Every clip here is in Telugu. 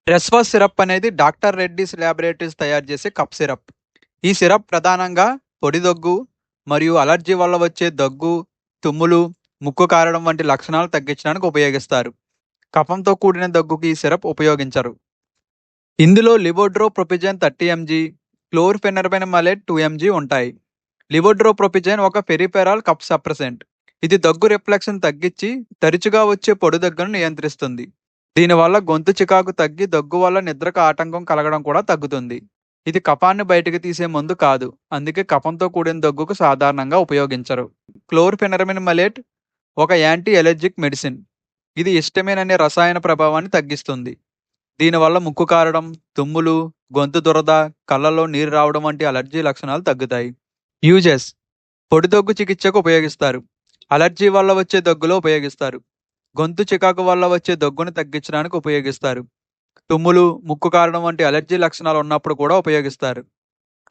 రెస్వాస్ సిరప్ అనేది డాక్టర్ రెడ్డీస్ ల్యాబొరేటరీస్ తయారు చేసే కఫ్ సిరప్. ఈ సిరప్ ప్రధానంగా పొడి దగ్గు మరియు అలర్జీ వల్ల వచ్చే దగ్గు, తుమ్ములు, ముక్కు కారడం వంటి లక్షణాలు తగ్గించడానికి ఉపయోగిస్తారు. కఫంతో కూడిన దగ్గుకి ఈ సిరప్ ఉపయోగించరు. ఇందులో లివోడ్రోప్రొపిజన్ 30 mg, క్లోర్ఫెనర్బెనమలేట్ 2 mg ఉంటాయి. లివోడ్రోప్రొపిజన్ ఒక పెరిఫెరల్ కఫ్ సప్రెసెంట్. ఇది దగ్గు రిఫ్లెక్స్‌ని తగ్గించి తరచుగా వచ్చే పొడి దగ్గును నియంత్రిస్తుంది. దీనివల్ల గొంతు చికాకు తగ్గి దగ్గు వల్ల నిద్రకు ఆటంకం కలగడం కూడా తగ్గుతుంది. ఇది కఫాన్ని బయటకు తీసే మందు కాదు. అందుకే కఫంతో కూడిన దగ్గుకు సాధారణంగా ఉపయోగించరు. క్లోర్ఫెనర్బెనమలేట్ ఒక యాంటీ అలెర్జిక్ మెడిసిన్. ఇది హిస్టమిన్ అనే రసాయన ప్రభావాన్ని తగ్గిస్తుంది. దీనివల్ల ముక్కు కారడం, తుమ్ములు, గొంతు దురద, కళ్ళలో నీరు రావడం వంటి అలర్జీ లక్షణాలు తగ్గుతాయి. యూజెస్: పొడి దగ్గు చికిత్సకు ఉపయోగిస్తారు. అలర్జీ వల్ల వచ్చే దగ్గులో ఉపయోగిస్తారు. గొంతు చికాకు వల్ల వచ్చే దగ్గును తగ్గించడానికి ఉపయోగిస్తారు. తుమ్ములు, ముక్కు కారడం వంటి అలర్జీ లక్షణాలు ఉన్నప్పుడు కూడా ఉపయోగిస్తారు.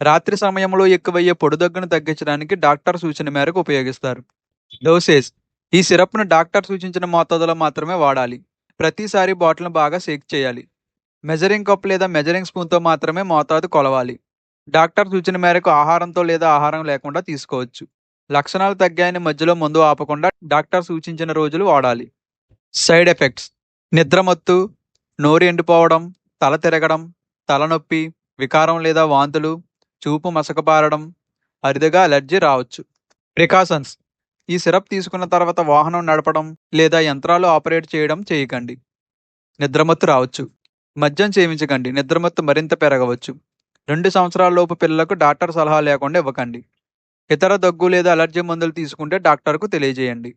రాత్రి సమయంలో ఎక్కువయ్యే పొడి దగ్గును తగ్గించడానికి డాక్టర్ సూచన మేరకు ఉపయోగిస్తారు. డోసేజ్: ఈ సిరప్ను డాక్టర్ సూచించిన మోతాదులో మాత్రమే వాడాలి. ప్రతిసారి బాటిల్ను బాగా షేక్ చేయాలి. మెజరింగ్ కప్ లేదా మెజరింగ్ స్పూన్తో మాత్రమే మోతాదు కొలవాలి. డాక్టర్ సూచన మేరకు ఆహారంతో లేదా ఆహారం లేకుండా తీసుకోవచ్చు. లక్షణాలు తగ్గాయని మధ్యలో మందు ఆపకుండా డాక్టర్ సూచించిన రోజులు వాడాలి. సైడ్ ఎఫెక్ట్స్: నిద్రమత్తు, నోరు ఎండిపోవడం, తల తిరగడం, తలనొప్పి, వికారం లేదా వాంతులు, చూపు మసకబారడం, అరుదుగా అలర్జీ రావచ్చు. ప్రికాషన్స్: ఈ సిరప్ తీసుకున్న తర్వాత వాహనం నడపడం లేదా యంత్రాలు ఆపరేట్ చేయడం చేయకండి. నిద్రమత్తు రావచ్చు. మద్యం సేవించకండి. నిద్రమత్తు మరింత పెరగవచ్చు. 2 సంవత్సరాల లోపు పిల్లలకు డాక్టర్ సలహా లేకుండా ఇవ్వకండి. ఇతర దగ్గు లేదా అలర్జీ మందులు తీసుకుంటే డాక్టర్కు తెలియజేయండి.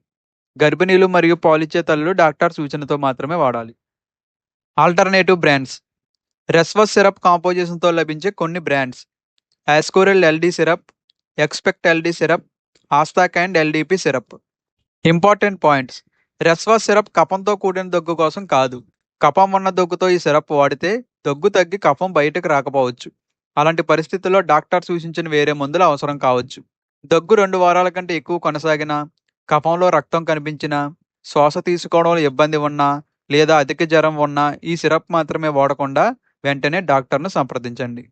గర్భిణీలు మరియు పాలిచ్చే తల్లులు డాక్టర్ సూచనతో మాత్రమే వాడాలి. ఆల్టర్నేటివ్ బ్రాండ్స్: రెస్వాస్ సిరప్ కాంపోజిషన్తో లభించే కొన్ని brands: Ascoril LD syrup, Expect LD syrup, Asthakind LDP syrup. Important points: Reswas syrup కఫంతో కూడిన దగ్గు కోసం కాదు. కఫం ఉన్న దగ్గుతో ఈ సిరప్ వాడితే దగ్గు తగ్గి కఫం బయటకు రాకపోవచ్చు. అలాంటి పరిస్థితుల్లో డాక్టర్ సూచించిన వేరే మందులు అవసరం కావచ్చు. దగ్గు 2 వారాల కంటే ఎక్కువ కొనసాగినా, కఫంలో రక్తం కనిపించినా, శ్వాస తీసుకోవడంలో ఇబ్బంది ఉన్నా లేదా అధిక జ్వరం ఉన్నా ఈ సిరప్ మాత్రమే వాడకుండా వెంటనే డాక్టర్ను సంప్రదించండి.